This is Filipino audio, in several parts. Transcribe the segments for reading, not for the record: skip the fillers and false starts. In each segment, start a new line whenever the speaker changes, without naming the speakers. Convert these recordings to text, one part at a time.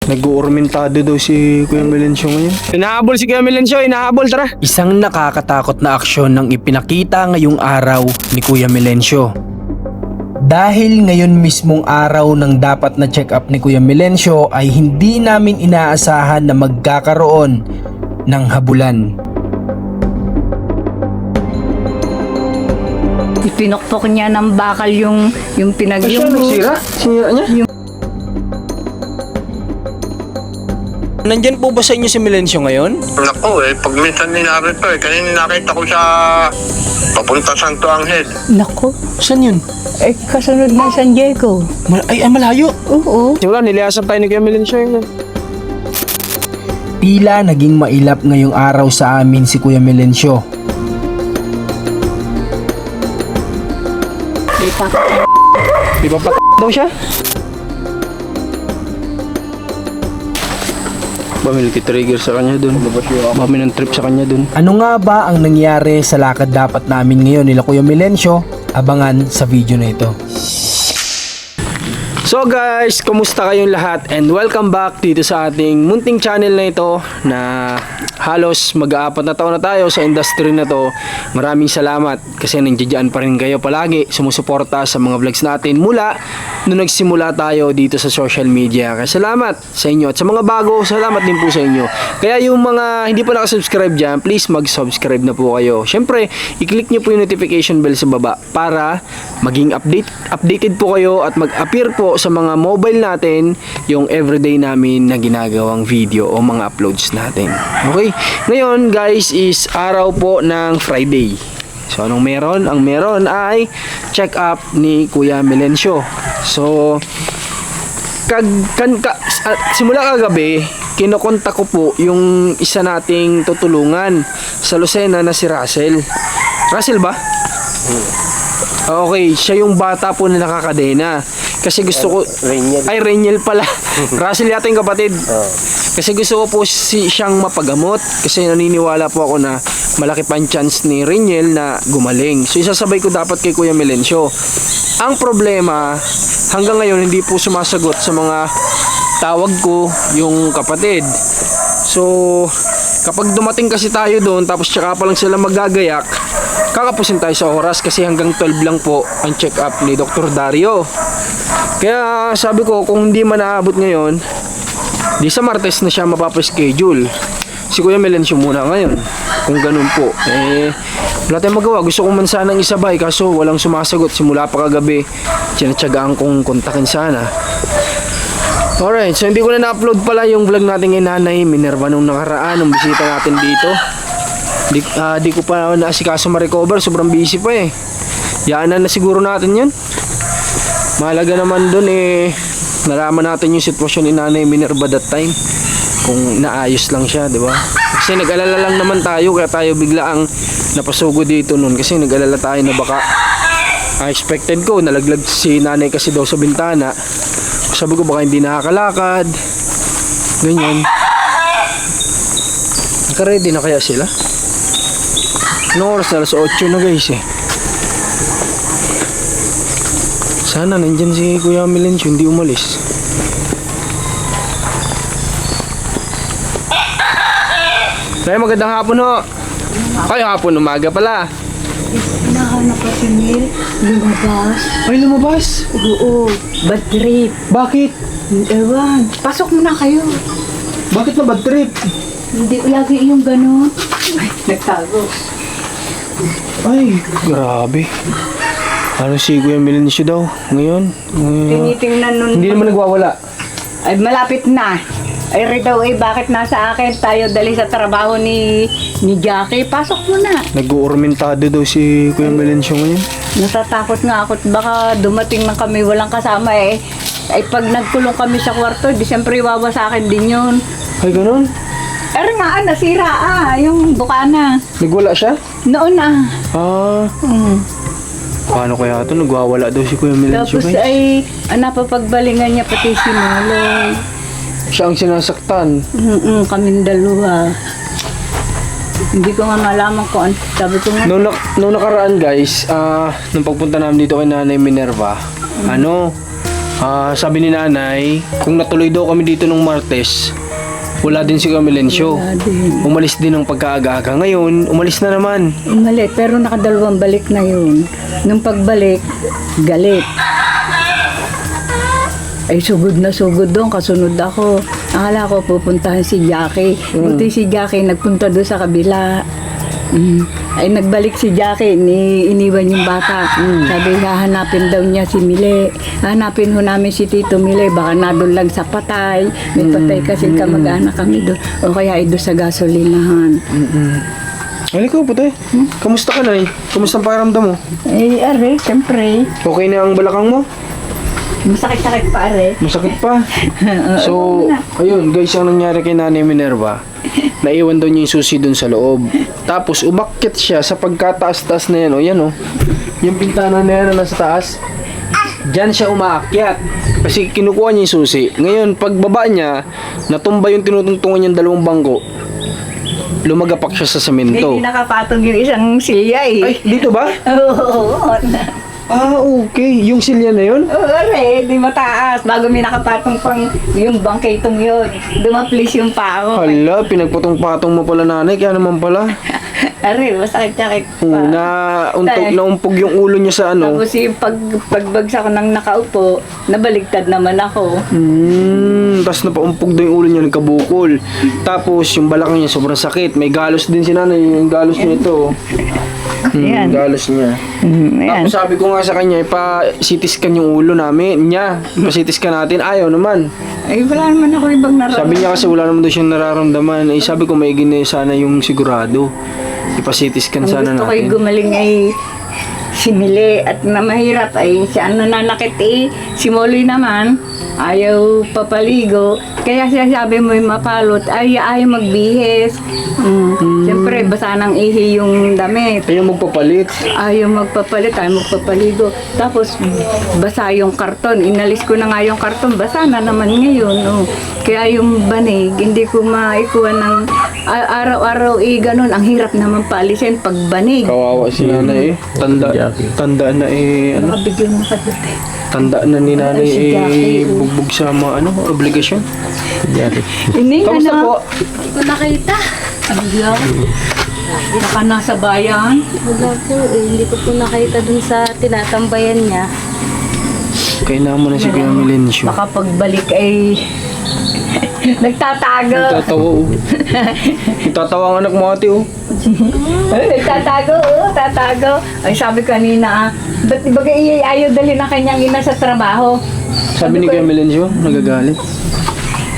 Nag-uurmentado daw si Kuya Melencio ngayon. Hinahabol si Kuya Melencio, hinahabol, tara.
Isang nakakatakot na aksyon ang ipinakita ngayong araw ni Kuya Melencio. Dahil ngayon mismong araw ng dapat na check-up ni Kuya Melencio ay hindi namin inaasahan na magkakaroon ng habulan.
Ipinokpok niya ng bakal yung
Ay, siya nagsira? Sinira niya? Nandyan po ba sa inyo si Melencio ngayon?
Naku pag minsan ninarito kanina nakita ko sa papunta Santo Angel.
Nako,
Saan yun?
kasunod ng San Diego.
Ay, malayo.
Oo.
Wala, niliasan tayo ni Kuya Melencio yun.
Tila naging mailap ngayong araw sa amin si Kuya Melencio.
Di ba daw siya? Bamil trigger sa kanya dun. Bamil ng trip sa kanya dun.
Ano nga ba ang nangyari sa lakad dapat namin ngayon nila Kuya Melencio? Abangan sa video na ito.
So guys, kumusta kayong lahat and welcome back dito sa ating munting channel na ito na halos mag-aapat na taon na tayo sa industry na to. Maraming salamat kasi nandiyan pa rin kayo palagi sumusuporta sa mga vlogs natin mula nung nagsimula tayo dito sa social media. Kaya salamat sa inyo at sa mga bago, salamat din po sa inyo. Kaya yung mga hindi pa nakasubscribe dyan, please mag-subscribe na po kayo. Syempre, i-click nyo po yung notification bell sa baba para maging updated po kayo at mag-appear po sa mga mobile natin yung everyday namin na ginagawang video o mga uploads natin. Okay? Ngayon guys is araw po ng Friday. So anong meron? Ang meron ay check up ni Kuya Melencio. So simula kagabi kinokontak ko po yung isa nating tutulungan sa Lucena na si Russell. Russell ba? Okay, siya yung bata po na nakakadena. Kasi gusto ko... Rainiel pala. Russell yata yung kapatid. Kasi gusto ko po siyang mapagamot. Kasi naniniwala po ako na malaki pa ang chance ni Rainiel na gumaling. So isasabay ko dapat kay Kuya Melencio. Ang problema, hanggang ngayon hindi po sumasagot sa mga tawag ko yung kapatid. So kapag dumating kasi tayo doon tapos tsaka pa lang sila magagayak, kakapusin tayo sa oras kasi hanggang 12 lang po ang check-up ni Dr. Dario. Kaya sabi ko kung hindi man naabot ngayon, di sa Martes na siya mapapaschedule. Si Kuya Melencio muna ngayon. Kung ganun po, wala tayong magawa. Gusto ko man sanang isabay kaso walang sumasagot simula pa kagabi. Tinatsagaan kong kontakin sana. Alright, so hindi ko na na-upload pala yung vlog natin kay Nanay Minerva nung nakaraan, nung bisita natin dito. Di ko pa naasikaso ma-recover, sobrang busy pa eh. Yaanan na siguro natin yun. Mahalaga naman dun nalaman natin yung sitwasyon ni Nanay Minerva that time. Kung naayos lang siya, di ba? Kasi nag-alala lang naman tayo, kaya tayo bigla ang napasugo dito nun. Kasi nag-alala tayo na baka expected ko, nalaglag si Nanay kasi daw sa bintana. Sabi ko baka hindi nakakalakad. Ganyan. Naka-ready na kaya sila? Anong oras na? Alas 8 na guys eh. Sana nandyan si Kuya Melencio, hindi umalis. Kaya magandang hapon ho. Ay, hapon, umaga pala.
Nahanap ko si Neil, lumabas.
Ay, lumabas?
Oo, bad trip.
Bakit?
Ewan, pasok muna kayo.
Bakit na bad trip?
Hindi lagi yung gano'n. Ay, nagtago.
Ay, grabe. Ano si Kuya Melencio daw ngayon?
Tinitingnan nun.
Hindi naman nagwawala.
Ay, malapit na. Ay, Rito, bakit nasa akin tayo dali sa trabaho ni Jackie? Pasok mo na.
Nag-uurmentado daw si Kuya Melencio ngayon.
Natatakot nga ako. Baka dumating na kami walang kasama eh. Ay, pag nagkulong kami sa kwarto, di siyempre iwawa sa akin din yun.
Ay, ganun?
Nga, nasira yung bukana.
Nagwala siya?
Noon na.
Paano kaya ito? Nagwawala daw si Kuya Melencio
Tapos
guys.
ay, napapagbalingan niya pati si Noloy.
Siya ang sinasaktan.
Kaming dalawa. Hindi ko nga malaman kung ano. Sabi ko nga,
Nung nakaraan guys, nung pagpunta namin dito kay Nanay Minerva, Sabi ni nanay, kung natuloy daw kami dito nung Martes, wala din si Kuya Melencio.
Wala din.
Umalis din ng pagkaaga-aga. Ngayon, umalis na naman.
Umalit, pero nakadalawang balik na yun. Nung pagbalik, galit. Ay, sugod na sugod doon, kasunod ako. Akala ko pupuntahan si Jackie. Buti si Jackie nagpunta doon sa kabila. Ay, nagbalik si Jackie, iniwan yung bata. Sabi, hahanapin daw niya si Mile. Hahanapin ho namin si Tito Mile, baka nadun lang sa patay. May patay kasi kamag-anak kami doon. O kaya ay doon sa gasolinahan.
Ay, ikaw puti. Kamusta ka, Nay? Kamusta ang pakiramdam mo?
Eh, are, siyempre.
Okay na ang balakang mo?
Masakit-sakit pa, are.
Masakit pa. So, ayun guys, ang nangyari kay Nanay Minerva, naiwan daw niya yung susi dun sa loob. Tapos, umakyat siya sa pagkataas-taas na yan. O, yan o. Yung pintana na yan na nasa taas. Diyan siya umaakyat. Kasi kinukuha niya yung susi. Ngayon, pagbaba niya, natumba yung tinutungtungan niyang dalawang bangko. Lumagapak siya sa semento.
Hindi nakapatong yung isang silya eh.
Ay, dito ba?
Oo.
Okay. Yung silya na yun?
Oo, are, di mataas. Bago may nakapatong pang yung bangketong yun. Dumaplis yung pao.
Hala, pinagpatong-patong mo pala, nanay. Kaya naman pala.
Are, masakit-sakit pa.
Naumpog yung ulo niya sa ano.
Tapos yung pagbagsak ko nang nakaupo, nabaligtad naman ako.
Tapos napaumpog daw yung ulo niya, nagkabukol. Tapos yung balakang niya sobrang sakit. May galos din si nanay. Yung galos niya ito.
Ayan.
Galos niya.
Ayan.
Tapos sabi ko nga sa kanya, ipa-CT scan yung ulo namin. Pa-CT scan natin. Ayaw naman.
Ay, wala naman ako ibang nararamdaman.
Sabi niya kasi wala naman daw siyang nararamdaman. Eh, sabi ko may gina sana yung sigurado. Ipa-CT scan
Ang
sana
gusto ko'y
natin.
gumaling ay si Mile at na mahirap ay siya ang nananakit eh. Si Moloy naman, ayaw papaligo. Kaya siya sabi mo yung mapalot, ayaw magbihes. Siyempre, basa ng ihi yung damit.
Ayaw magpapalit.
Ayaw magpapalit, ayaw magpapaligo. Tapos, basa yung karton. Inalis ko na nga yung karton, basa na naman ngayon. Oh. Kaya yung banig, hindi ko maikuha ng araw-araw ganun. Ang hirap naman paalisin pag banig.
Kawawa si nanay eh. Tanda na eh. Ano?
Nakabigyan mo ka doon eh.
Tanda na ni nanay
Si Jackie,
bugbog sa mga obligasyon.
Ini,
Kamusta po?
Hindi ko nakita.
Naka nasa bayan.
Wala po eh. Hindi ko po nakita dun sa tinatambayan niya.
Kaya naman na si Kuya Melencio.
Baka pagbalik ay nagtatago.
Tatawa oh. Tatawa ang anak mo ate oh.
Ay, tatago. Ay, sabi kanina, ba't di ba ayaw dali na kanyang ina sa trabaho?
Sabi ni Kuya Melencio, nagagalit.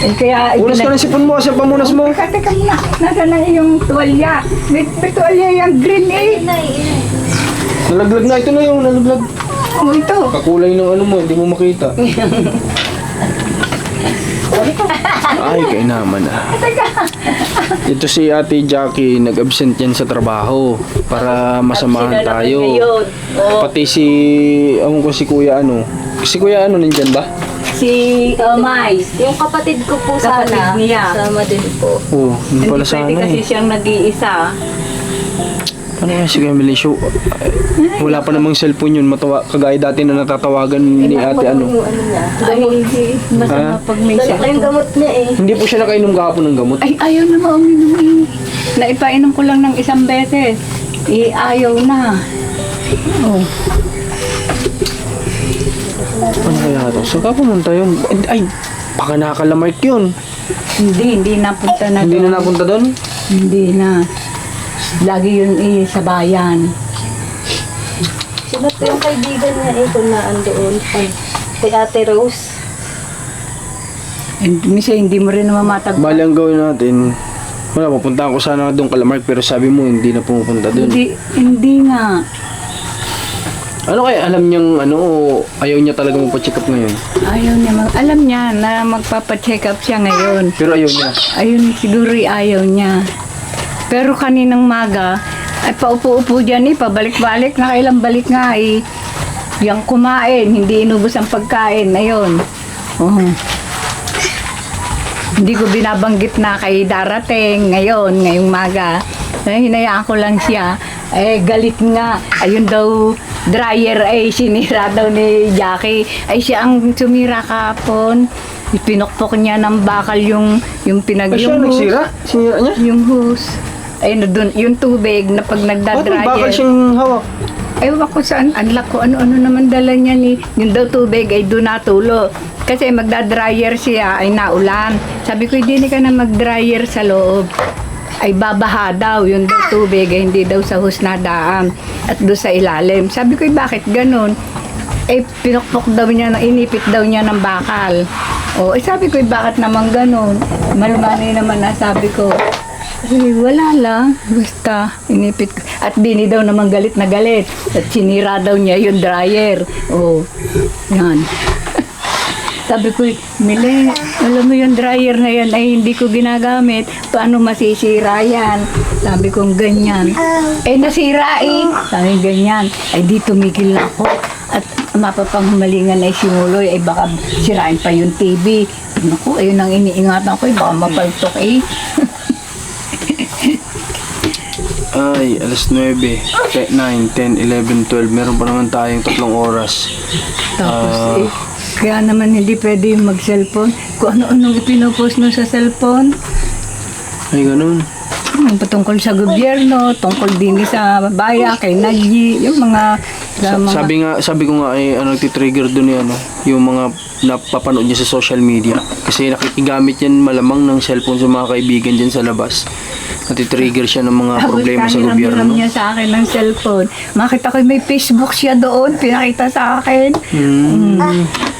Eh, kaya,
Unas ka ng sipon mo, kasi pamunas mo.
Teka muna, nasa na yung tuwalya. May tuwalya yung green eh.
Nalaglag na, ito na yung nalaglag.
Oh, ito.
Kakulay ng ano mo, hindi mo makita. Ay, kaya naman ah. Ito si Ate Jackie, nag-absent yan sa trabaho para masamahan tayo. Pati si, ko si Kuya ano. Si Kuya ano, nandyan ba?
Si Omay.
Yung kapatid ko po
Kapatid
sana.
niya.
Kasama din po.
Oo, yun pala
Hindi
sana
pwede kasi
eh.
siyang nag-iisa.
Ano yan si Kuya Melencio? Wala pa namang cellphone yun. Kagaya dati na natatawagan ni ate ano.
Yung ano niya.
Ay, masama
Ha?
pag may
Dala ko yung gamot niya eh.
Hindi po siya nakainom kahapon ng gamot.
Ay, ayaw na mauminom eh. Naipainom ko lang ng isang beses. Eh, ayaw na. Oh.
Ano kaya ito? Saan ka pumunta yun? Ay, baka nakakalamark yun.
Hindi napunta na
Hindi
doon.
na napunta doon?
Hindi na. Lagi yun eh, sa bayan.
Sino po yung kaibigan niya eh kung naandoon. Kay Ate Rose.
And minsan hindi mo rin naman matagpuan.
Bali ang gawin natin. Wala, pupunta ako sana doon kalamark pero sabi mo hindi na pumupunta doon.
Hindi nga.
Ano kaya alam niyang ano o ayaw niya talaga magpa-check up ngayon?
Ayaw niya. Alam niya na magpapacheck up siya ngayon.
Pero ayaw niya.
Ayun, siguro ayaw niya. Pero kaninang maga, ay paupo-upo dyan eh, pabalik-balik, nakailang balik nga eh. Yang kumain, hindi inubos ang pagkain, ayun. Oh. Hindi ko binabanggit na kay darating ngayong maga. Hinayaan ko lang siya. Eh, galit nga. Ayun daw, dryer ay sinira daw ni Jackie. Ay siya ang sumira kahapon. Pinukpok niya ng bakal yung
Ay, siya
yung
nagsira? Sinira niya?
yung hose. Ay, doon, yung tubig na pag
Ba't may bakal
nagda-dryer.
siyang hawak?
Ewan ko saan, unlock ko, ano-ano naman dala niya ni, yung daw tubig ay doon natulo. Kasi magda-dryer siya, ay naulan. Sabi ko, hindi ka na mag-dryer sa loob. Ay babaha daw, yung daw tubig, ay hindi daw sa hus na daan. At doon sa ilalim. Sabi ko, bakit ganun? Eh, pinukpok daw niya, inipit daw niya ng bakal. O, sabi ko, bakit naman ganun? Malumani naman na, sabi ko. Eh, wala lang. Basta, inipit ko. At Bini daw naman galit na galit. At sinira daw niya yung dryer. O, yan. Sabi ko, Mile, alam mo yung dryer na yan ay hindi ko ginagamit. Paano masisira yan? Sabi ko, ganyan. Eh, nasira eh. Sabi ganyan. Ay, di tumigil na ako. At mapapanghumalingan ay simuloy, ay baka sirain pa yung TV. Naku, ayun ang iniingatan ko, baka mapaltok eh.
Ay, alas 9, 9, 10, 11, 12. Meron pa naman tayong 3 oras.
Tapos kaya naman hindi pwede yung mag-cellphone. Kung ano-anong ipinopost mo sa cellphone.
Ay, ganun.
Patungkol sa gobyerno, tungkol din sa bayan, kay Nadji, yung mga...
Sabi ko nga ay nagti-trigger doon yung mga napapanood niya sa social media. Kasi nakikigamit yan malamang ng cellphone sa mga kaibigan dyan sa labas. Nati-trigger siya ng mga problema sa gobyerno.
Tapos niya sa akin ng cellphone. Makita ko may Facebook siya doon, pinakita sa akin.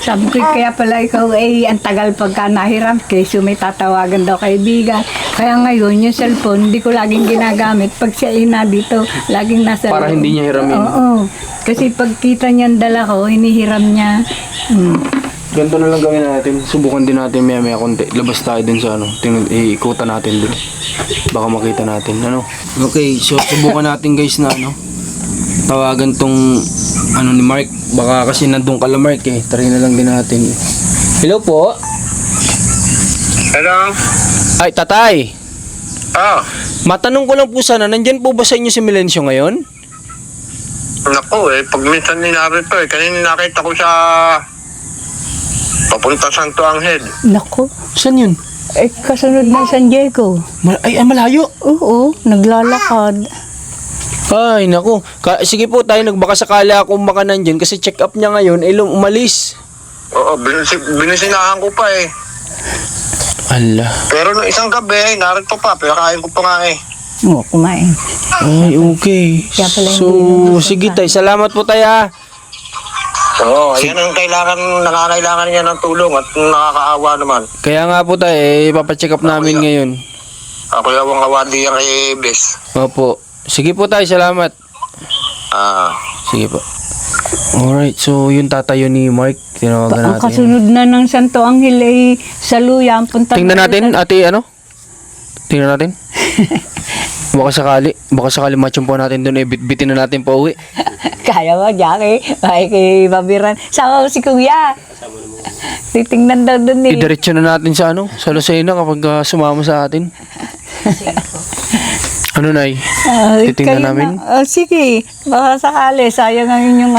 Sabi ko, kaya pala ikaw ang tagal pagka nahiram, kaysa may tatawagan daw kaibigan. Kaya ngayon, yung cellphone, hindi ko laging ginagamit. Pag siya na dito, laging nasa
Para
loob.
hindi niya hiramin.
Oo. Kasi pagkita niyan dala ko, hinihiram niya.
Ganito na lang gawin natin. Subukan din natin maya konti. Labas tayo dun sa iikutan natin dun. Baka makita natin. Okay, so subukan natin guys na tawagan tong ni Mark. Baka kasi nandun ka lang Mark eh. Try na lang din natin. Hello po.
Hello?
Ay, tatay.
Matanong
ko lang po sana, nandyan po ba sa inyo si Milencio ngayon?
Naku pag minsan ninarito kanina nakita ko sa papunta Santo Angel.
Naku.
Saan yun?
Kasunod ng San Diego.
Ay, malayo.
Oo, naglalakad.
Ay, naku. Sige po tayo, nagbaka sakala kung baka nandyan kasi check up niya ngayon, umalis.
Oo, binisinahan ko pa eh.
Ala.
Pero nung isang gabi, narito pa, pinakain ko pa nga eh.
Oo, kumain.
Ay, okay.
Kaya pala hindi
So,
nabusog
sige
ka.
tayo. Salamat po tayo ha.
Oo, yan ang nakakailangan niya ng tulong at nakakaawa naman.
Kaya nga po tayo, ipapacheck up namin ngayon.
Ako yung awadi yung kay Bes.
Opo. Sige po tayo, salamat. Sige po. Alright, so yung tatayo ni Mark, tinawagan
Ang
natin.
kasunod na ng Santo Angel ay sa Luya. Ang punta
Tingnan natin, ate, Tingnan natin. Baka sakali matchumpo natin doon, bitbitin na natin pa uwi.
Kaya mo, Jackie. Ay, kay Babiran. Sama mo si Kuya. Titingnan daw doon eh.
Idiretso na natin sa sa Lucena kapag sumama sa atin. Nay? Titingnan namin?
Sige. Baka sakali. Sayang ang inyong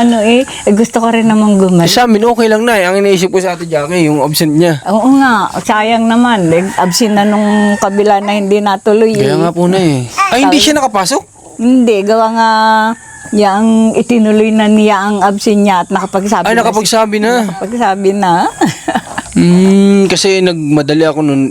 gusto ko rin namang gumaling.
Sa amin, okay lang na. Ang iniisip ko sa ate Jackie, yung absent niya.
Oo nga. Sayang naman. Absent na nung kabila na hindi natuloy.
Kaya nga po na Ay, hindi siya nakapasok?
Hindi. Gawa nga yang itinuloy na niya ang absent niya at nakapagsabi
Ay, nakapagsabi na.
Nakapagsabi na.
Kasi nagmadali ako nun,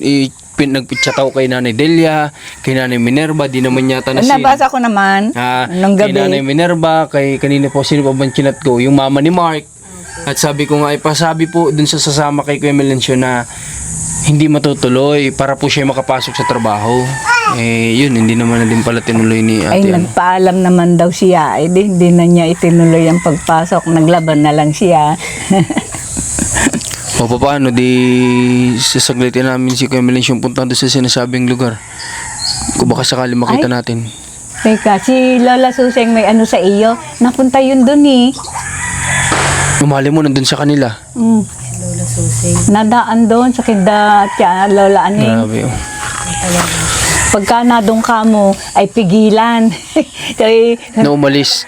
nagpitchat ako kay Nanay Delia, kay Nanay Minerva, di naman yata na
Nabasa ko naman nung
kay
gabi.
Nanay Minerva, kay kanina po, sino pa bang chinat ko? Yung mama ni Mark. At sabi ko nga, ipasabi po dun sa sasama kay Kuya Melencio na hindi matutuloy para po siya makapasok sa trabaho. Yun, hindi naman na din pala tinuloy ni ate.
Ay, nagpaalam naman daw siya. Hindi na niya itinuloy ang pagpasok. Naglaban na lang siya.
O paano, di sasaglitin namin si Kuya Melencio punta doon sa sinasabing lugar. Kung baka sakali makita natin.
Teka, si Lola Suseng may sa iyo. Napunta yun dun eh.
Umali mo nandun sa kanila.
Lola Susing.
Nadaan doon sa kinda Lola Aning.
Grabe
Pagka nadong ka mo, ay pigilan. Kaya,
na umalis.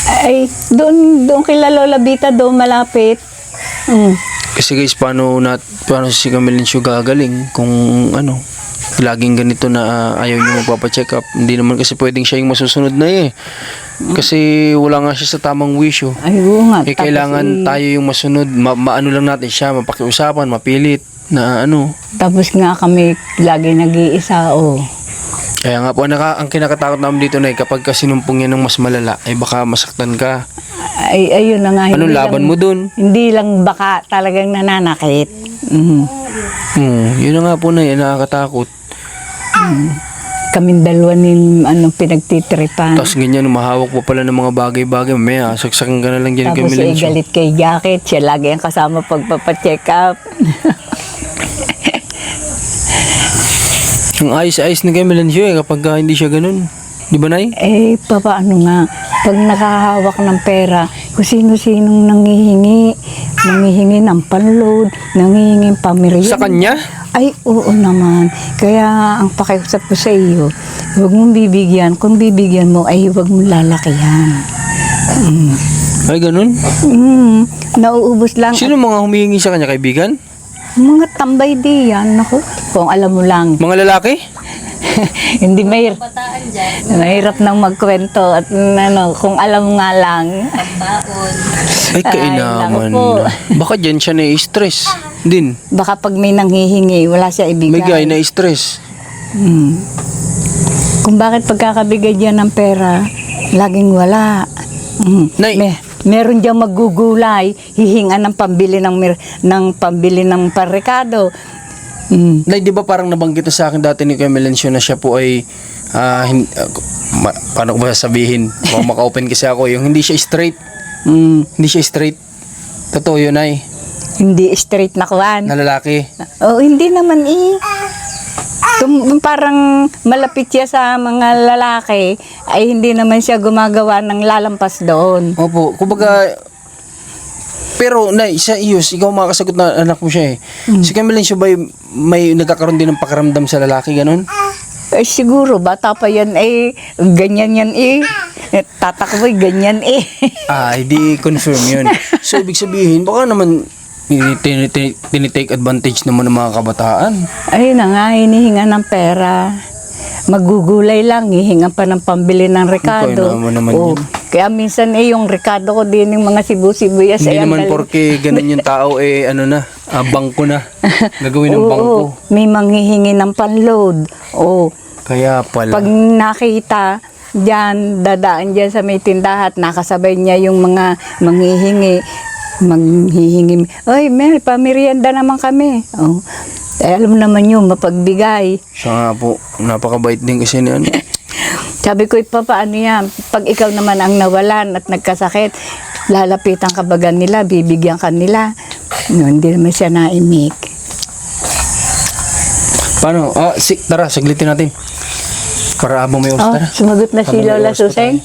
Ay, doon kila Lola Vita, doon malapit.
Kasi guys, paano si Camilencio gagaling kung ano, laging ganito na ayaw niyo magpapacheck up. Hindi naman kasi pwedeng siya yung masusunod na eh. Kasi wala nga siya sa tamang wisyo.
Ay, oo nga.
Eh,
Tapos,
kailangan tayo yung masunod, maano lang natin siya, mapakiusapan, mapilit na ano.
Tapos nga kami lagi nag-iisa,
Kaya nga po, ang kinakatakot namin dito na kapag sinumpong yan ng mas malala, ay baka masaktan ka.
Ay, ayun na nga.
Anong
hindi
laban
lang-
mo dun?
Hindi lang baka talagang nananakit. Mhm.
Yun na nga po na yan, nakakatakot.
Kaming dalawa ni pinagtitripan.
Tapos ganyan, mahawak pa pala ng mga bagay-bagay. Mamaya, saksakan ka na lang dyan kay
Tapos
Milencio.
galit kay Jacket. Siya lagi ang kasama pagpapacheck up.
Ang ayos-ayos na kay Milencio kapag hindi siya ganun. Di ba, Nay?
Papaano nga, pag nakahawak ng pera, kung sino-sinong nangihingi ng panload, nangihingi ng pamilya.
Sa kanya?
Ay, oo naman. Kaya ang pakiusap ko sa iyo, huwag mong bibigyan. Kung bibigyan mo, ay huwag mong lalakihan.
Ay, ganun?
Nauubos lang.
Sino mga humihingi sa kanya, kaibigan?
Mga tambay di yan. Naku, kung alam mo lang.
Mga lalaki?
Hindi mahirap nang magkwento at kung alam mo nga lang.
Ay, kainaman.
naku po.
Baka dyan siya na-stress din.
Baka pag may nanghihingi, wala siya ibigay.
May guy na-stress.
Kung bakit pagkakabigay diyan ng pera, laging wala.
Nay.
Meron diyang maggugulay, hihinga ng pambili ng parrekado.
Nay, di ba parang nabanggit na sa akin dati ni Kuya Milencio na siya po ay paano ko ba sabihin? Maka-open kasi ako, yung hindi siya straight. Hindi siya straight. Totoo yun, Nay.
Hindi straight na kuwan.
Na lalaki.
Hindi naman parang malapit siya sa mga lalaki, ay hindi naman siya gumagawa ng lalampas doon.
Opo, kumbaga, pero Nay, sa iyos, ikaw makakasagot na anak mo siya eh. Si Kuya Milencio ba may nagkakaroon din ng pakiramdam sa lalaki, ganun?
Siguro, bata pa yan ganyan yan tatakboy, ganyan
Hindi confirm yun. So, ibig sabihin, baka naman tinitake advantage naman ng mga kabataan.
Ayun na nga, hinihinga ng pera. Magugulay lang, hihinga pa ng pambili ng rekado.
naman yun.
Kaya minsan yung rekado ko din yung mga sibu-sibuyas.
Hindi
ang
naman
galing.
porke ganun yung tao bangko na. Gagawin ng bangko.
May manghihingi ng panload.
Kaya pala.
Pag nakita diyan, dadaan diyan sa may tindahan, nakasabay niya yung mga manghihingi. Ay, Mel, pamerienda naman kami. Alam mo naman yun, mapagbigay.
Siya nga po, napakabait din kasi ni ano.
Sabi ko, paano yan? Pag ikaw naman ang nawalan at nagkasakit, lalapitan ka baga nila, bibigyan ka nila. Hindi naman siya naimik.
Paano? Tara, saglitin natin. Para abang may oras, tara.
Sumagot na si
Habang may
Lola
oras pa
Suseng.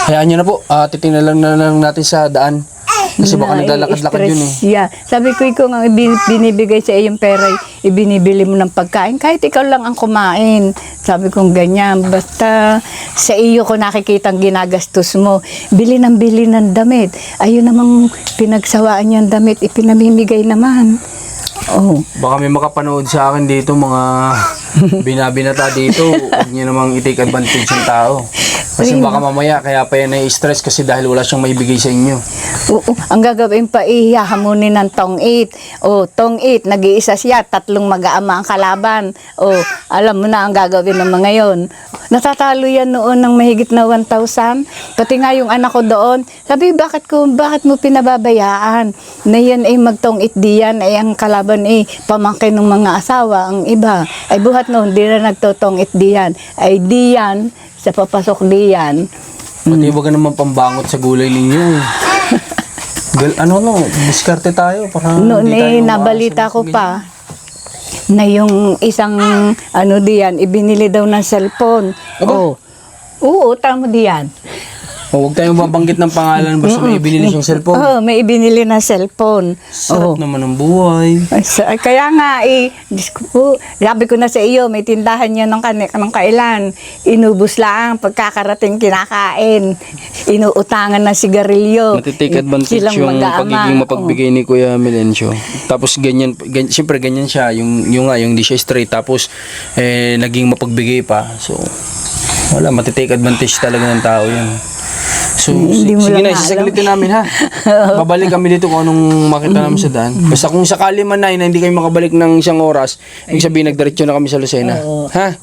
Hayaan nyo na po. Titingnan lang natin sa daan. Kasi baka naglalakad-lakad yun eh.
Yeah. Sabi ko, ikaw nga binibigay sa iyong pera, ibinibili mo ng pagkain, kahit ikaw lang ang kumain. Sabi ko ganyan, basta sa iyo ko nakikita ang ginagastos mo. Bili ng damit. Ayun namang pinagsawaan niyang damit, ipinamimigay naman.
Baka may makapanood sa akin dito, mga binabinata dito. Huwag nyo namang i-take advantage ng tao. Kasi baka mamaya, kaya pa yan na-stress kasi dahil wala siyang maibigay sa inyo.
Ang gagawin pa, hahamunin ng tong 8. Tong 8, nag-iisa siya, 3 mag-aama ang kalaban. Alam mo na ang gagawin ng mga yon. Natatalo yan noon ng mahigit na 1,000. Pati nga yung anak ko doon, sabi, bakit mo pinababayaan? Na yan magtong 8 diyan, ang kalaban pamangkin ng mga asawa, ang iba. Ay buhat noon, di na nagtotong 8 diyan. Ay diyan, sa papasok diyan.
Pati wag ka naman pambangot sa gulay ninyo. Diskarte tayo. Para
Noon nabalita ko pa na yung isang diyan, ibinili daw ng cellphone. Oo, tama diyan.
O, huwag tayong babanggit ng pangalan basta may binili siyang cellphone.
Oo, may ibinili na cellphone.
Sarap
Oo.
naman ng buhay.
Kaya nga Diyos ko po, sabi ko na sa iyo, may tindahan niya ng kailan. Inubos lang, pagkakarating kinakain. Inuutangan ng sigarilyo.
Matitake advantage
Silang
yung
mag-aama.
pagiging mapagbigay ni Kuya Melencio. Tapos ganyan, siyempre ganyan siya, yung hindi siya straight, tapos naging mapagbigay pa. So, wala, matitake advantage talaga ng tao yan. So,
Hindi mo
sige
lang
na,
alam.
sasaglitin namin ha. Babalik kami dito kung anong makita namin sa daan. Basta kung sakali man na hindi kami makabalik ng isang oras, ibig sabihin nagdiretso na kami sa Lucena. Ha?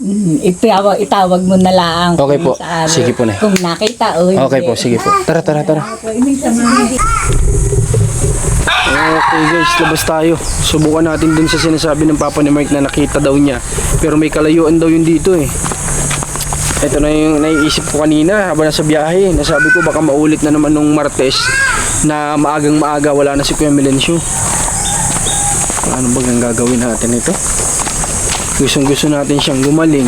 Itawag mo na lang.
Okay po.
Sa amin.
Sige po, Nay.
Kung nakita o hindi.
Okay po, sige po. Tara.
Okay guys, labas tayo. Subukan natin dun sa sinasabi ng Papa ni Mark na nakita daw niya. Pero may kalayuan daw yun dito eh. Ito na yung naiisip ko kanina habang nasa biyahe. Nasabi ko baka maulit na naman nung Martes na maagang maaga wala na si Kuya Melencio. Ano ba ang gagawin natin ito? Gustong gusto natin siyang gumaling.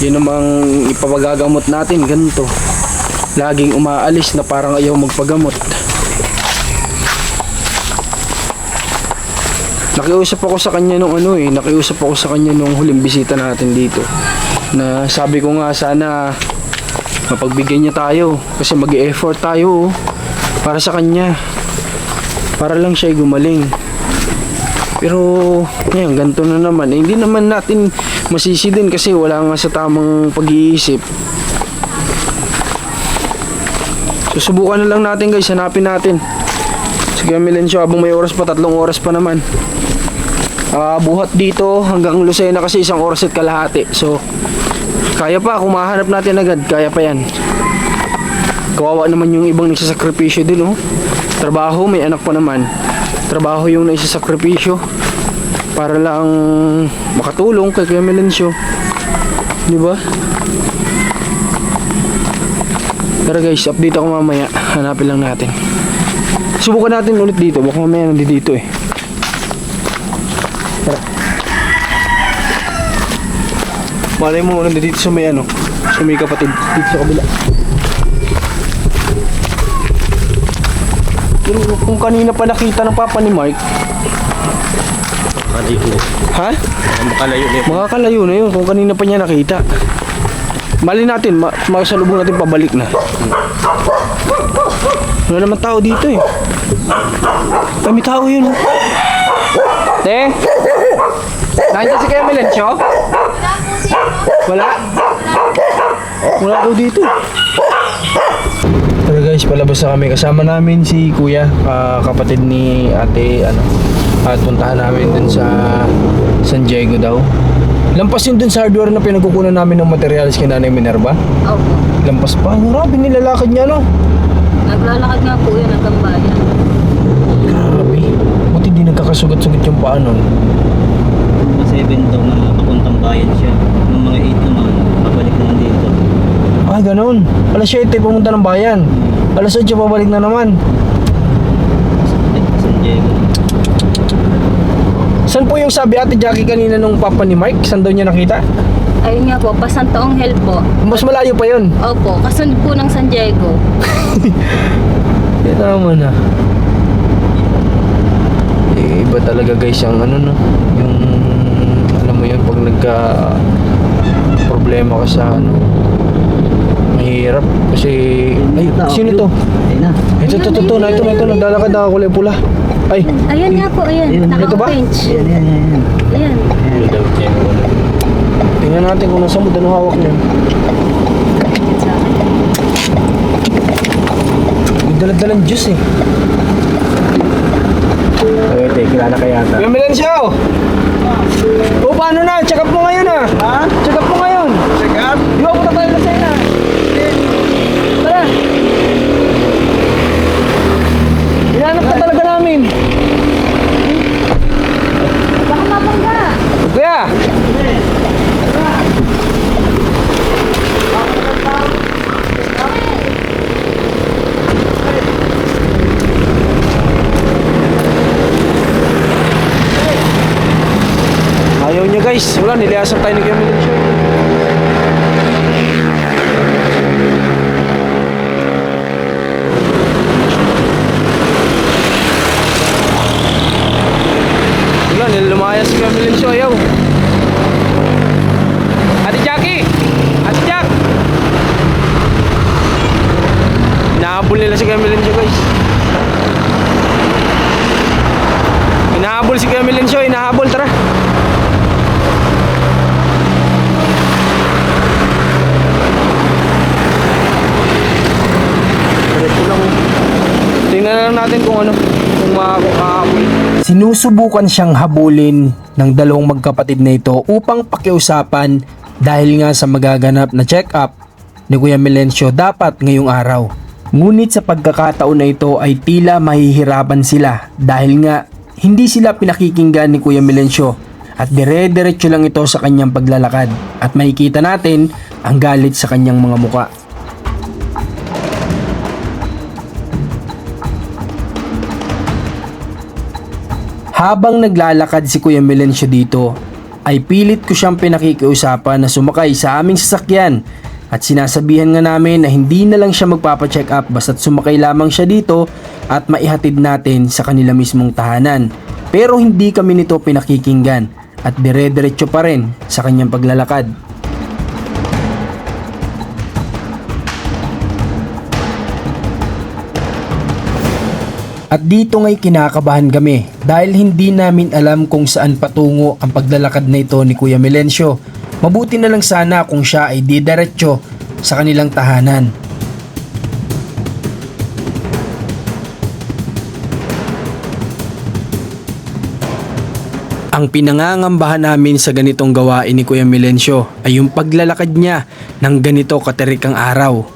Yun namang ipapagagamot natin, ganito. Laging umaalis na parang ayaw magpagamot. Nakiusap ako sa kanya nung huling bisita natin dito. Na sabi ko nga sana mapagbigyan niya tayo kasi mag-e-effort tayo para sa kanya. Para lang siya gumaling. Pero ngayon ganito na naman. Hindi naman natin masisi din kasi wala nga sa tamang pag-iisip. Susubukan na lang natin guys, hanapin natin. Sige Melencio, habang may oras pa, 3 oras pa naman. Buhat dito hanggang Lucena kasi 1 oras at kalahati. So kaya pa, kung mahanap natin agad, kaya pa yan. Kawawa naman yung ibang nagsasakripisyo din, oh. Trabaho, may anak pa naman. Trabaho yung nagsasakripisyo para lang makatulong kay Kuya Melencio. Di ba? Tara guys, update ako mamaya. Hanapin lang natin. Subukan natin ulit dito. Baka mamaya nandito eh. Tara. Malay mo nandito sa may sa may kapatid. Dito sa kabila. Pero kung kanina pa nakita ng Papa ni Mark. Ha? Makakalayo na yun kung kanina pa niya nakita. Mali natin, makasalubong natin pabalik na. Wala naman tao dito eh. May tao yun. Te? Nandiyan si Kuya Melencio? Wala? Wala daw dito. Pero guys, palabas na kami. Kasama namin si Kuya, kapatid ni ate, at puntahan namin dun sa San Diego daw. Lampas yun dun sa hardware na pinagkukunan namin ng materials kay Nanay Minerva.
Opo.
Lampas pa. Grabe nilalakad niya, no?
Naglalakad nga po yun hanggang bayan.
Grabe. Buti di nagkakasugat-sugat yung paa nun.
Mga 7 daw na papuntang bayan siya. Nung mga 8 naman, pabalik naman dito.
Ah, ganun. Alas 7 pumunta ng bayan. Alas 8 pabalik na naman.
San Diego.
Saan po yung sabi Ate Jackie kanina nung Papa ni Mark? Saan daw niya nakita?
Ayun nga po, Pasantoong Hill po.
Mas malayo pa yun.
Opo, kasunod po ng San Diego.
Kaya naman na. Iba talaga guys yung no? Yung alam mo yun pag nagka problema ka sa mahirap kasi ay sino to?
Ayun na.
Ito naglalakad na kulay pula. Ay,
Ayan nga po, ayan.
Ito ba?
Naka-orange.
Ayan.
Ayan.
tingnan natin kung nasa mood, ano hawak niya. May dalad-dalang juice eh. Ay, kilala ka yata. Kuya Melencio! O, paano na? Check up mo ngayon ah. Ha? Check up mo ngayon. Check up? Di ba punta tayo na sa'yo. Tara. Hinanap ka talaga namin.
Baka mapangga.
Kuya! Ayaw niya guys. Wala, niliasap tayo ni Kuya Melencio. Kuya Melencio, ayaw. Ate Jackie! Ate Jack! Hinahabol nila si Kuya Melencio, guys. Hinahabol si Kuya Melencio, hinahabol, tara. Tingnan lang natin kung ano, kung makakahabol.
Sinusubukan siyang habulin ng dalawang magkapatid na ito upang pakiusapan dahil nga sa magaganap na check-up ni Kuya Melencio dapat ngayong araw. Ngunit sa pagkakataon na ito ay tila mahihirapan sila dahil nga hindi sila pinakikinggan ni Kuya Melencio at dire-diretso lang ito sa kanyang paglalakad at makikita natin ang galit sa kanyang mga muka. Habang naglalakad si Kuya Melencio dito, ay pilit ko siyang pinakikiusapan na sumakay sa aming sasakyan at sinasabihan nga namin na hindi na lang siya magpapacheck up basta't sumakay lamang siya dito at maihatid natin sa kanila mismong tahanan. Pero hindi kami nito pinakikinggan at dire-diretso pa rin sa kanyang paglalakad. At dito nga'y kinakabahan kami dahil hindi namin alam kung saan patungo ang paglalakad na ito ni Kuya Melencio. Mabuti na lang sana kung siya ay didiretso sa kanilang tahanan. Ang pinangangambahan namin sa ganitong gawain ni Kuya Melencio ay yung paglalakad niya ng ganito katirikang araw.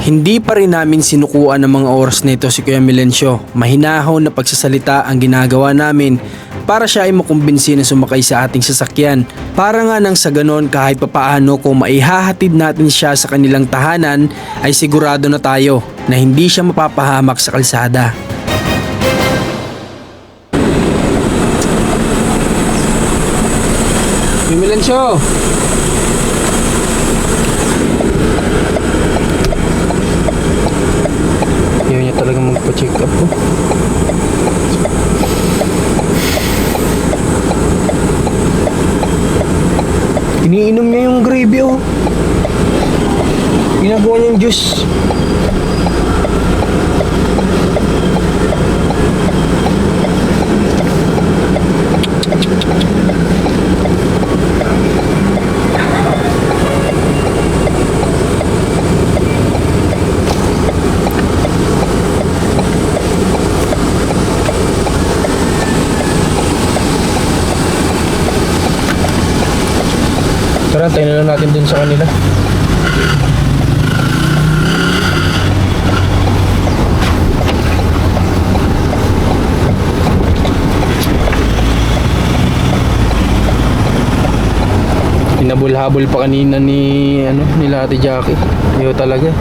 Hindi pa rin namin sinukuan ng mga oras na ito si Kuya Melencio. Mahinahon na pagsasalita ang ginagawa namin para siya ay makumbinsi na sumakay sa ating sasakyan. Para nga nang sa ganon kahit papaano kung maihahatid natin siya sa kanilang tahanan ay sigurado na tayo na hindi siya mapapahamak sa kalsada.
Kuya Melencio! Ayaw niya talaga magpa-check up po. Iniinom niya yung gravy oh. Ginagawa niyang juice. Tara, tayo na lang natin dun sa kanila. Hinabol-habol pa kanina nila Ate Jackie. Ayaw talaga.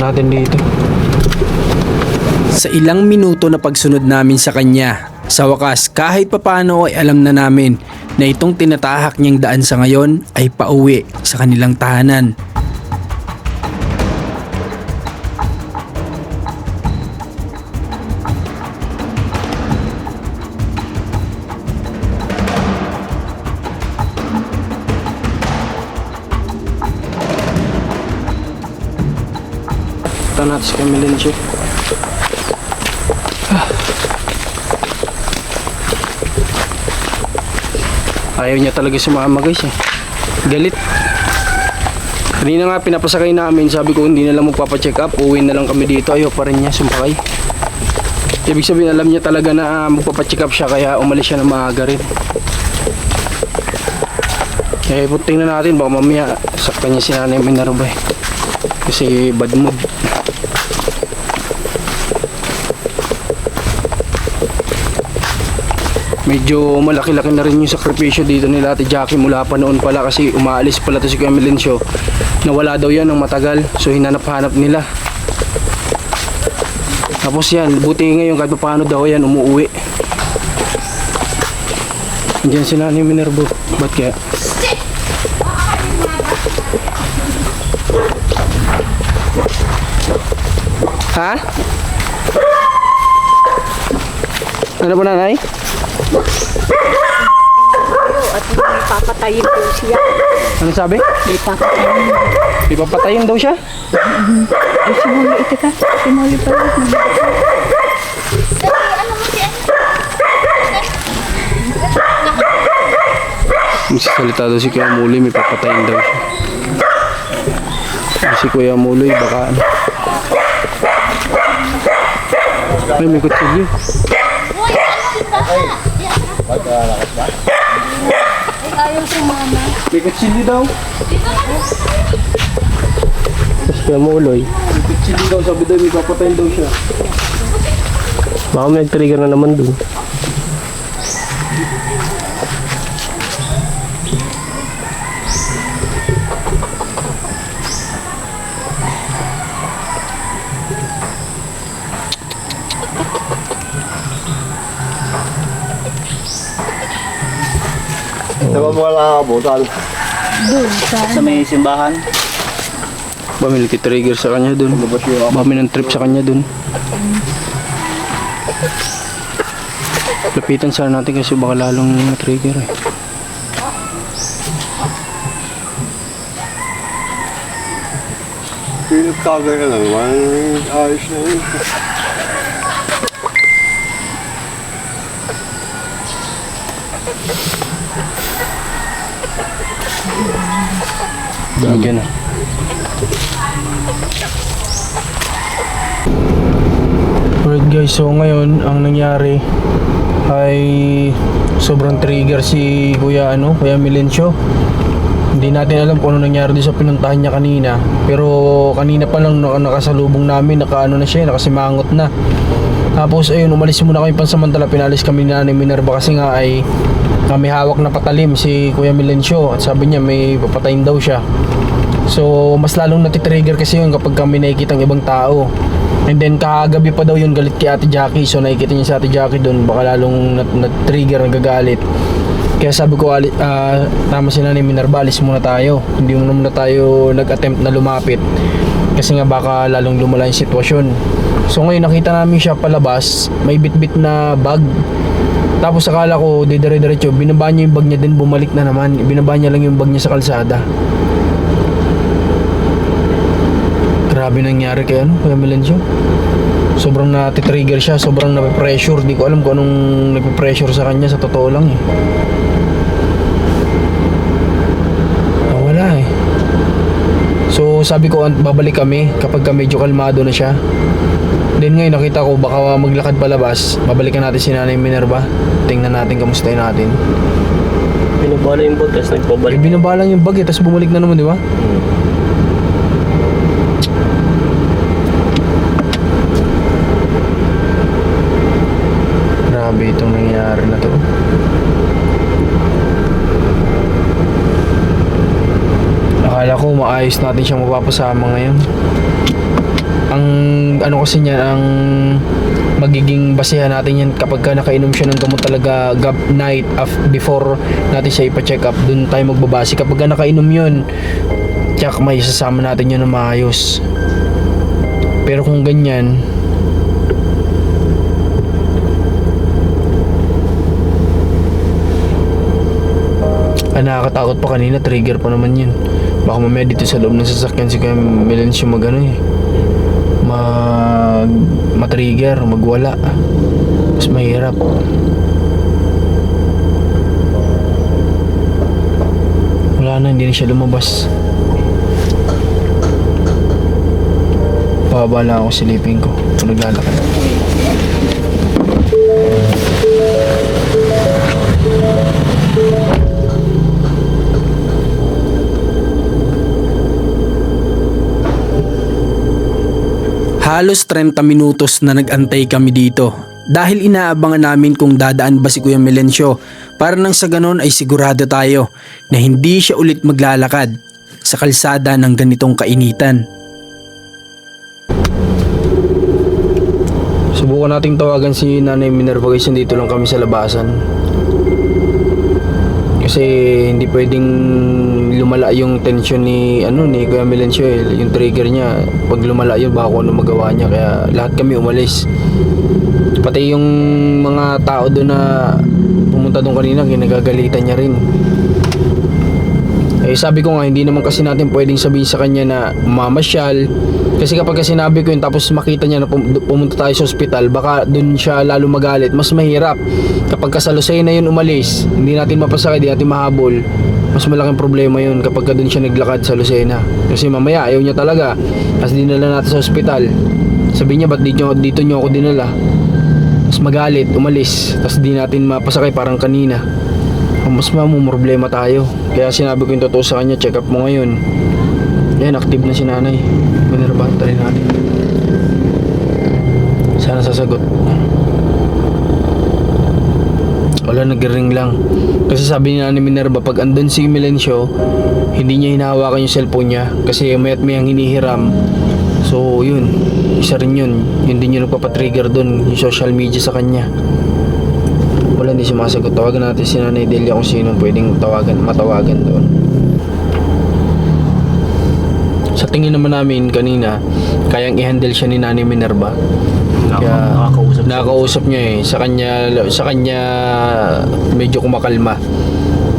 Natin dito.
Sa ilang minuto na pagsunod namin sa kanya, sa wakas kahit papano ay alam na namin na itong tinatahak niyang daan sa ngayon ay pauwi sa kanilang tahanan.
Ito natin si Kuya Melencio. Ayaw niya talaga sumama guys eh. Galit. Kanina nga pinapasakay namin, sabi ko hindi na lang magpapacheck up, uwi na lang kami dito. Ayaw pa rin niya sumakay. Ibig sabihin alam niya talaga na magpapacheck up siya kaya umalis siya na maaga rin. Kaya tingnan natin baka mamaya saktan niya si Nanay Minerva eh. Kasi bad mood. Medyo malaki-laki na rin yung sakripisyo dito nila Ate Jackie mula pa noon pala, kasi umaalis pala to si Kuya Melencio. Nawala daw yan ng matagal, so hinanap-hanap nila. Tapos yan, buti ngayon kahit paano daw yan umuwi. Diyan si Nanay Minerva. Ba't kaya? Ha? Ano po, Nanay?
At papatayin po siya.
Ano sabi?
Papatayin.
Ipapatayin daw siya?
Ay, simuli ito ka. Simuli pa rin.
Magsasalita daw si Kuya Muloy, may papatayin daw siya. Si Kuya Muloy, baka ano. Ay, may kutsilyo.
Ayaw sumama.
May kutsilyo daw.
Tapos Kuya Muloy.
May kutsilyo daw, sabi daw, may papatayin daw siya.
Baka may nag-trigger na naman dun.
Diba mo wala kabutan?
Sa may simbahan.
Ba, may trigger sa kanya dun. Ba, may trip sa kanya dun. Lapitan sana natin kasi baka lalong trigger eh.
Pinagtagay ka lang, ayos na yun.
Lagyan na. Alright guys, so ngayon ang nangyari ay sobrang trigger si Kuya Melencio. Hindi natin alam kung ano nangyari doon sa pinuntahan niya kanina. Pero kanina pa lang nakasalubong namin, nakasimangot na. Tapos ayun, umalis muna kami pansamantala, pinalis kami ni Nanay Minerva kasi nga ay may hawak na patalim si Kuya Melencio at sabi niya may papatayin daw siya. So mas lalong natitrigger kasi yun kapag kami nakikita ng ibang tao. And then kagabi pa daw yun galit kay Ate Jackie. So nakikita niya si Ate Jackie doon, baka lalong nat-trigger, nagagalit. Kaya sabi ko, tama si Nanay Minerva, alis muna tayo. Hindi muna tayo nag-attempt na lumapit kasi nga baka lalong lumala yung sitwasyon. So ngayon nakita namin siya palabas, may bit-bit na bag. Tapos akala ko dire-diretso, binaba niya yung bag niya, din bumalik na naman. Binaba niya lang yung bag niya sa kalsada. Grabe nangyari kay Kuya Melencio. Sobrang natitrigger siya, sobrang nape-pressure. Di ko alam kung anong nape-pressure sa kanya, sa totoo lang eh. Wala eh. So sabi ko babalik kami kapag medyo kalmado na siya. Then ngayon nakita ko baka maglakad palabas. Babalikan natin si Nanay Minerva. Tingnan natin, kamustahin natin.
Binabala yung bag, tapos nagpabalik.
Binabalang yung bag eh, tapos bumalik na naman, di ba? Grabe itong nangyayari na to. Akala ko maayos natin siyang mapapasama ngayon. Ang ano kasi niyan, ang magiging basehan natin yan kapag ka nakainom siya ng gamot talaga night before natin siya ipa-check up. Doon tayo magbabase. Kapag ka nakainom yun, tsak may sasama natin yun na maayos. Pero kung ganyan, nakakatakot pa kanina, trigger pa naman yun. Baka mamaya dito sa loob ng sasakyan si Kuya Melencio matrigger, magwala. Mas mahirap. Wala na, hindi na siya lumabas. Pababa lang ako, silipin ko kung naglalakad.
Halos 30 minutos na nag-antay kami dito dahil inaabangan namin kung dadaan ba si Kuya Melencio para nang sa ganon ay sigurado tayo na hindi siya ulit maglalakad sa kalsada ng ganitong kainitan.
Subukan nating tawagan si Nanay Minerva guys, dito lang kami sa labasan. Kasi hindi pwedeng lumala yung tension ni Kuya Melencio yung trigger niya. Pag lumala yun baka kung ano magawa niya, kaya lahat kami umalis. Pati yung mga tao doon na pumunta doon kanina, ginagagalitan niya rin. Eh sabi ko nga, hindi naman kasi natin pwedeng sabihin sa kanya na mamasyal. Kasi kapag sinabi ko yun tapos makita niya na pumunta tayo sa ospital, baka dun siya lalo magalit. Mas mahirap kapag sa Lucena yun umalis, hindi natin mapasakay, hindi natin mahabol. Mas malaking problema yun kapag dun siya naglakad sa Lucena. Kasi mamaya ayaw niya talaga, tapos dinala natin sa ospital. Sabi niya, ba't dito niyo ako dinala? Mas magalit, umalis, tapos di natin mapasakay parang kanina. Mas problema tayo. Kaya sinabi ko yung totoo sa kanya, check up mo ngayon. Yan, active na si Nanay Minerva, try natin. Sana sasagot. Wala, nag-ring lang. Kasi sabi ni Nanay Minerva, pag andun si Melencio, hindi niya hinahawakan yung cellphone niya kasi mayat mayang hinihiram. So yun, isa rin yun. Yun din yung nagpapatrigger dun, yung social media sa kanya. Wala, hindi sumasagot. Tawagan natin si Nanay Delia kung sino pwedeng matawagan doon. Sa tingin naman namin kanina, kayang i-handle siya ni Nanay Minerva. Kaya nakakausap niya Sa kanya medyo kumakalma.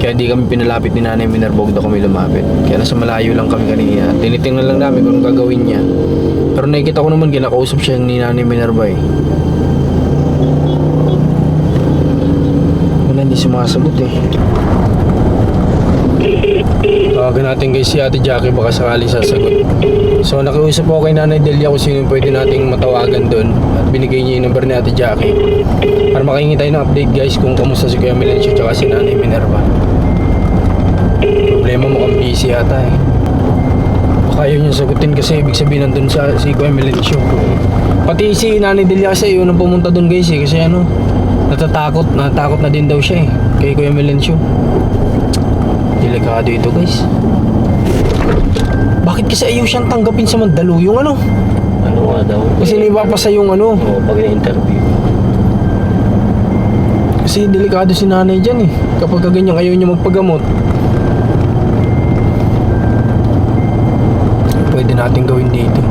Kaya hindi kami pinalapit ni Nanay Minerva, huwag daw kami lumapit. Kaya nasa malayo lang kami kanina. Tinitingnan lang namin kung anong gagawin niya. Pero nakikita ko naman kinakausap siya ni Nanay Minerva Hindi sumasagot Tawagan natin guys si Ate Jackie, baka sakali sasagot. So nakiusap ako kay Nanay Delia kung sino pwede nating matawagan doon, at binigay niya yung number ni Ate Jackie para makahingi tayo ng update guys kung kamusta si Kuya Melencio tsaka si Nanay Minerva. Problema, mukhang busy yata baka ayaw niya sagutin kasi ibig sabihin nandun si Kuya Melencio. Pati si Nanay Delia kasi yun ang pumunta doon guys kasi natatakot na din daw siya kay Kuya Melencio. Delikado ito guys. Bakit kasi ayaw siyang tanggapin sa Mandaluyong
Ano nga daw?
Kasi naipapasa yung
Oo, pag na-interview.
Kasi delikado si nanay dyan kapag ganyan ayaw niya magpagamot. Pwede natin gawin dito.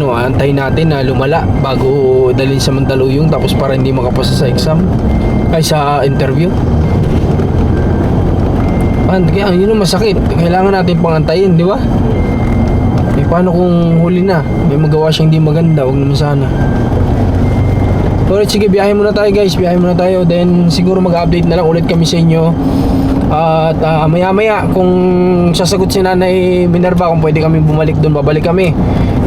Antayin natin na lumala bago dalhin sa Mandaluyong, tapos para hindi makapasa sa exam ay sa interview. Kaya yun ang masakit. Kailangan natin pangantayin, di ba? Paano kung huli na may magawa siyang hindi maganda? Huwag naman sana. Alright, sige, biyahe muna tayo guys. Biyahe muna tayo. Then siguro mag-update na lang ulit kami sa inyo. At maya-maya kung sasagot si Nanay Minerva, kung pwede kami bumalik doon, babalik kami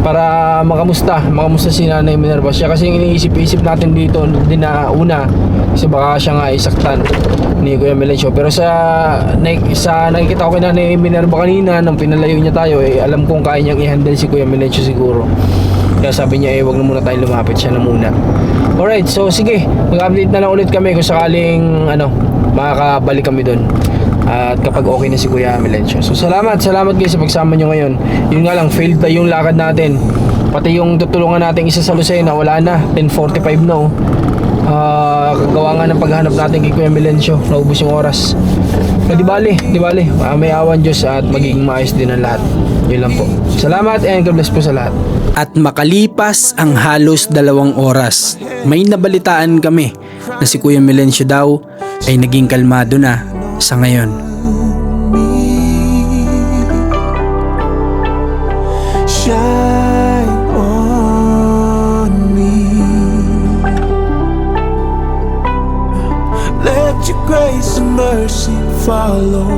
para makamusta si Nanay Minerva. Siya kasi iniisip-isip natin dito din na una, kasi baka siya nga isaktan ni Kuya Melencio. Pero sa nakikita ko kay Nanay Minerva kanina nang pinalayo niya tayo, alam kong kaya niyang i-handle si Kuya Melencio siguro. Kaya sabi niya wag na muna tayo lumapit, siya na muna. Alright, so sige, mag-update na lang ulit kami kung sakaling makakabalik kami doon. At kapag okay na si Kuya Melencio. So salamat guys sa pagsama nyo ngayon. Yun nga lang, failed na yung lakad natin. Pati yung tutulungan natin isa sa Lucena, wala na, 10:45 na kagawa nga ng paghanap natin kay Kuya Melencio, naubos yung oras. Di bali, may awan Diyos at magiging maayos din ang lahat. Yun lang po. Salamat and God bless po sa lahat.
At makalipas ang halos 2 oras, may nabalitaan kami na si Kuya Melencio daw ay naging kalmado na sa ngayon.
Shine on me. Let your grace and mercy follow.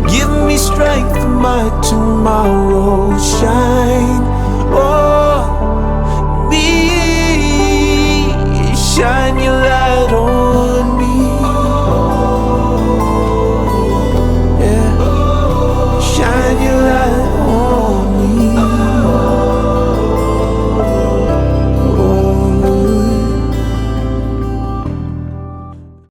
Give me strength for my tomorrow.